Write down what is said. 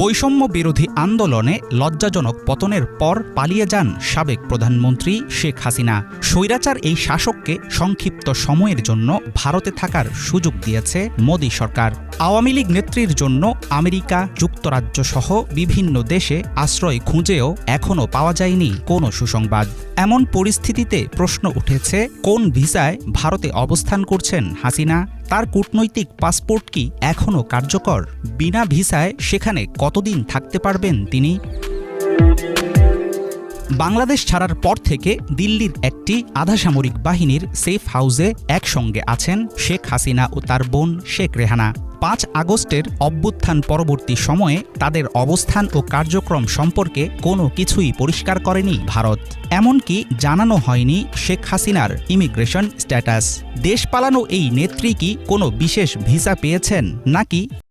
বৈষম্য বিরোধী আন্দোলনে লজ্জাজনক পতনের পর পালিয়ে যান সাবেক প্রধানমন্ত্রী শেখ হাসিনা। স্বৈরাচার এই শাসককে সংক্ষিপ্ত সময়ের জন্য ভারতে থাকার সুযোগ দিয়েছে মোদী সরকার। আওয়ামী লীগ নেত্রীর জন্য আমেরিকা, যুক্তরাজ্য সহ বিভিন্ন দেশে আশ্রয় খুঁজেও এখনও পাওয়া যায়নি কোনো সুসংবাদ। এমন পরিস্থিতিতে প্রশ্ন উঠেছে, কোন ভিসায় ভারতে অবস্থান করছেন হাসিনা? তার কূটনৈতিক পাসপোর্ট কি এখনও কার্যকর? বিনা ভিসায় সেখানে কতদিন থাকতে পারবেন তিনি? বাংলাদেশ ছাড়ার পর থেকে দিল্লির একটি আধাসামরিক বাহিনীর সেফ হাউসে একসঙ্গে আছেন শেখ হাসিনা ও তার বোন শেখ রেহানা। ৫ আগস্টের অভ্যুত্থান পরবর্তী সময়ে তাদের অবস্থান ও কার্যক্রম সম্পর্কে কোনো কিছুই পরিষ্কার করেনি ভারত। এমনকি জানানো হয়নি শেখ হাসিনার ইমিগ্রেশন স্ট্যাটাস। দেশ পালানো এই নেত্রী কি কোনো বিশেষ ভিসা পেয়েছেন নাকি